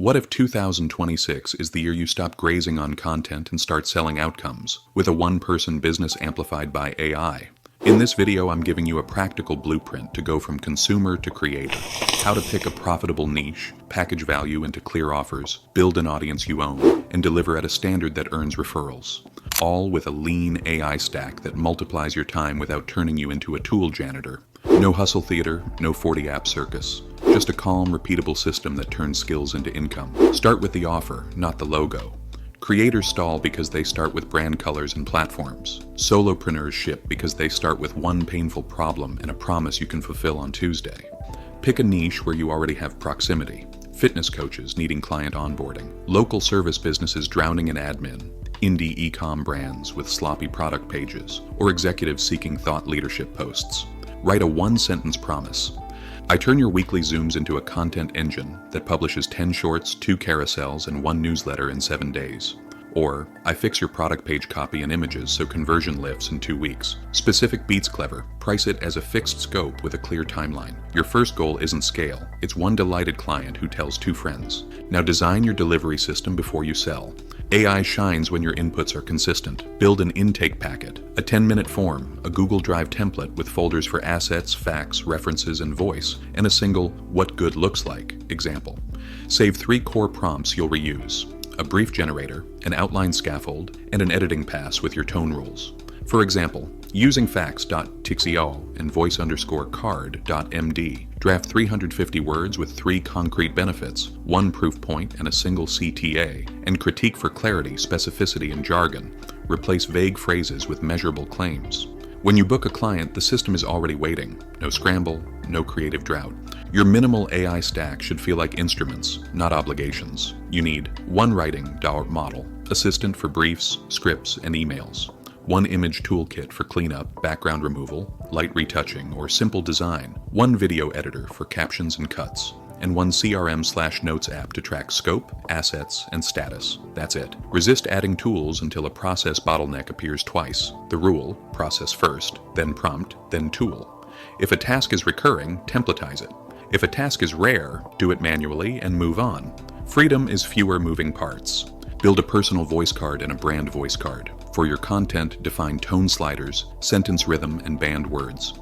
What if 2026 is the year you stop grazing on content and start selling outcomes, with a one-person business amplified by AI? In this video, I'm giving you a practical blueprint to go from consumer to creator. How to pick a profitable niche, package value into clear offers, build an audience you own, and deliver at a standard that earns referrals. All with a lean AI stack that multiplies your time without turning you into a tool janitor. No hustle theater, no 40-app circus. Just a calm, repeatable system that turns skills into income. Start with the offer, not the logo. Creators stall because they start with brand colors and platforms. Solopreneurs ship because they start with one painful problem and a promise you can fulfill on Tuesday. Pick a niche where you already have proximity. Fitness coaches needing client onboarding. Local service businesses drowning in admin. Indie e-com brands with sloppy product pages. Or executives seeking thought leadership posts. Write a one-sentence promise. I turn your weekly Zooms into a content engine that publishes 10 shorts, 2 carousels, and 1 newsletter in 7 days. Or, I fix your product page copy and images so conversion lifts in 2 weeks. Specific beats clever. Price it as a fixed scope with a clear timeline. Your first goal isn't scale. It's one delighted client who tells 2 friends. Now design your delivery system before you sell. AI shines when your inputs are consistent. Build an intake packet, a 10-minute form, a Google Drive template with folders for assets, facts, references, and voice, and a single "what good looks like" example. Save 3 core prompts you'll reuse: a brief generator, an outline scaffold, and an editing pass with your tone rules. For example, using facts.txio and voice_card.md, draft 350 words with 3 concrete benefits, 1 proof point and a single CTA, and critique for clarity, specificity, and jargon. Replace vague phrases with measurable claims. When you book a client, the system is already waiting. No scramble, no creative drought. Your minimal AI stack should feel like instruments, not obligations. You need 1 writing model, assistant for briefs, scripts, and emails. 1 image toolkit for cleanup, background removal, light retouching, or simple design. 1 video editor for captions and cuts. And 1 CRM/notes app to track scope, assets, and status. That's it. Resist adding tools until a process bottleneck appears twice. The rule: process first, then prompt, then tool. If a task is recurring, templatize it. If a task is rare, do it manually and move on. Freedom is fewer moving parts. Build a personal voice card and a brand voice card. For your content, define tone sliders, sentence rhythm, and banned words.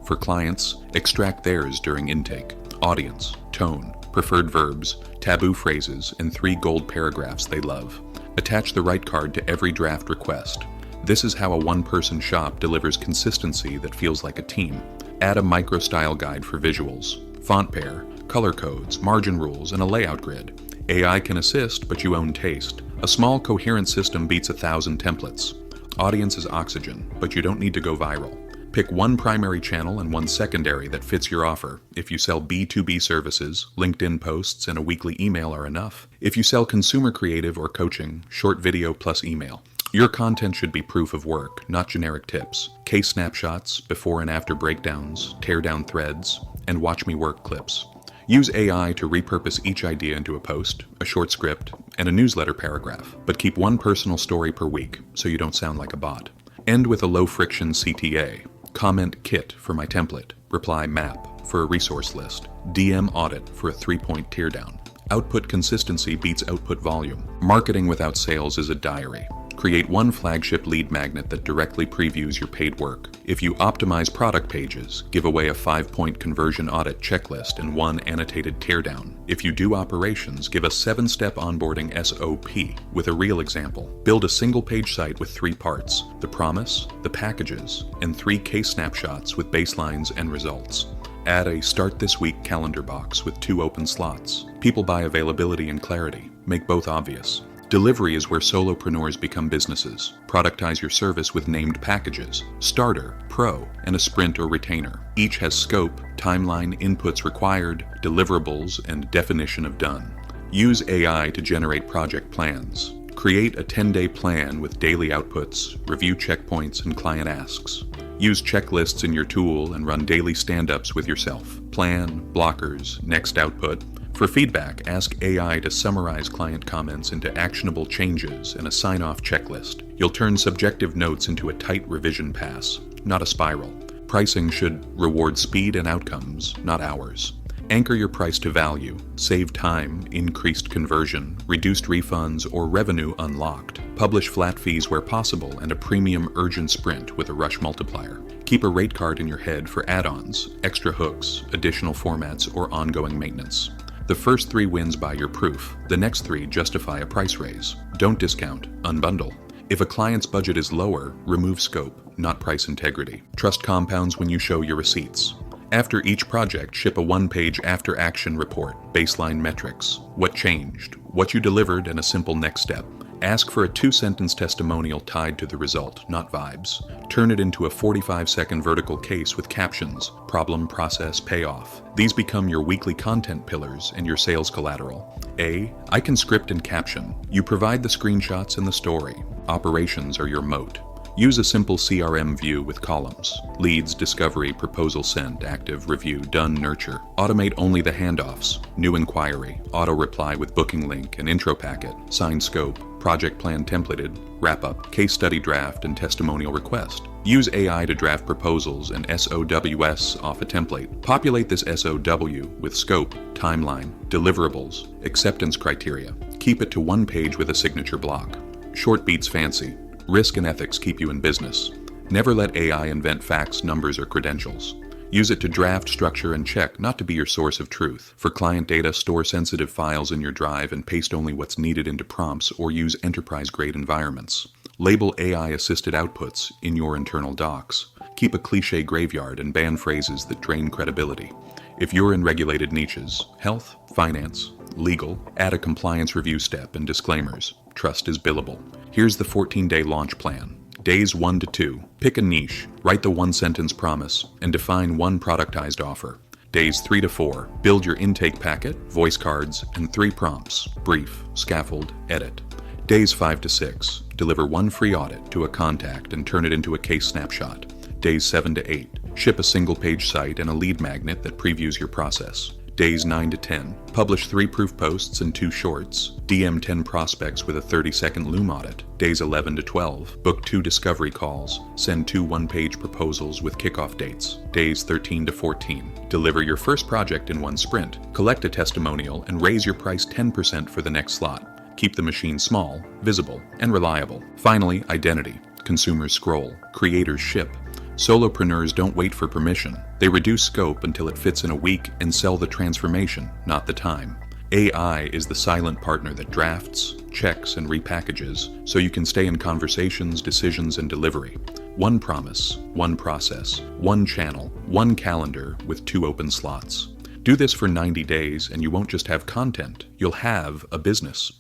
For clients, extract theirs during intake. Audience, tone, preferred verbs, taboo phrases, and 3 gold paragraphs they love. Attach the right card to every draft request. This is how a one-person shop delivers consistency that feels like a team. Add a micro-style guide for visuals, font pair, color codes, margin rules, and a layout grid. AI can assist, but you own taste. A small, coherent system beats 1,000 templates. Audience is oxygen, but you don't need to go viral. Pick 1 primary channel and 1 secondary that fits your offer. If you sell B2B services, LinkedIn posts and a weekly email are enough. If you sell consumer creative or coaching, short video plus email. Your content should be proof of work, not generic tips. Case snapshots, before and after breakdowns, tear down threads, and watch me work clips. Use AI to repurpose each idea into a post, a short script, and a newsletter paragraph, but keep 1 personal story per week so you don't sound like a bot. End with a low-friction CTA. Comment kit for my template. Reply map for a resource list. DM audit for a 3-point teardown. Output consistency beats output volume. Marketing without sales is a diary. Create 1 flagship lead magnet that directly previews your paid work. If you optimize product pages, give away a 5-point conversion audit checklist and 1 annotated teardown. If you do operations, give a 7-step onboarding SOP with a real example. Build a single-page site with 3 parts: the promise, the packages, and 3 case snapshots with baselines and results. Add a Start This Week calendar box with 2 open slots. People buy availability and clarity. Make both obvious. Delivery is where solopreneurs become businesses. Productize your service with named packages: Starter, Pro, and a Sprint or Retainer. Each has scope, timeline, inputs required, deliverables, and definition of done. Use AI to generate project plans. Create a 10-day plan with daily outputs, review checkpoints, and client asks. Use checklists in your tool and run daily stand-ups with yourself. Plan, blockers, next output. For feedback, ask AI to summarize client comments into actionable changes and a sign-off checklist. You'll turn subjective notes into a tight revision pass, not a spiral. Pricing should reward speed and outcomes, not hours. Anchor your price to value. Save time, increased conversion, reduced refunds, or revenue unlocked. Publish flat fees where possible and a premium urgent sprint with a rush multiplier. Keep a rate card in your head for add-ons, extra hooks, additional formats, or ongoing maintenance. The first 3 wins buy your proof. The next 3 justify a price raise. Don't discount, unbundle. If a client's budget is lower, remove scope, not price integrity. Trust compounds when you show your receipts. After each project, ship a 1-page after-action report, baseline metrics, what changed, what you delivered, and a simple next step. Ask for a 2-sentence testimonial tied to the result, not vibes. Turn it into a 45-second vertical case with captions, problem, process, payoff. These become your weekly content pillars and your sales collateral. A. I can script and caption. You provide the screenshots and the story. Operations are your moat. Use a simple CRM view with columns. Leads, discovery, proposal sent, active, review, done, nurture. Automate only the handoffs. New inquiry, auto reply with booking link and intro packet, signed scope, project plan templated, wrap up, case study draft, and testimonial request. Use AI to draft proposals and SOWs off a template. Populate this SOW with scope, timeline, deliverables, acceptance criteria. Keep it to 1 page with a signature block. Short beats fancy. Risk and ethics keep you in business. Never let AI invent facts, numbers, or credentials. Use it to draft, structure, and check, not to be your source of truth. For client data, store sensitive files in your drive and paste only what's needed into prompts or use enterprise-grade environments. Label AI-assisted outputs in your internal docs. Keep a cliché graveyard and ban phrases that drain credibility. If you're in regulated niches, health, finance, legal, add a compliance review step and disclaimers. Trust is billable. Here's the 14-day launch plan. Days 1 to 2. Pick a niche, write the 1-sentence promise, and define 1 productized offer. Days 3 to 4. Build your intake packet, voice cards, and 3 prompts. Brief, scaffold, edit. Days 5 to 6. Deliver 1 free audit to a contact and turn it into a case snapshot. Days 7 to 8. Ship a single-page site and a lead magnet that previews your process. Days 9 to 10. Publish 3 proof posts and 2 shorts. DM 10 prospects with a 30-second Loom audit. Days 11 to 12. Book 2 discovery calls. Send 2 1-page proposals with kickoff dates. Days 13 to 14. Deliver your first project in 1 sprint. Collect a testimonial and raise your price 10% for the next slot. Keep the machine small, visible, and reliable. Finally, identity. Consumers scroll. Creators ship. Solopreneurs don't wait for permission. They reduce scope until it fits in a week and sell the transformation, not the time. AI is the silent partner that drafts, checks, and repackages so you can stay in conversations, decisions, and delivery. 1 promise, 1 process, 1 channel, 1 calendar with 2 open slots. Do this for 90 days and you won't just have content, you'll have a business.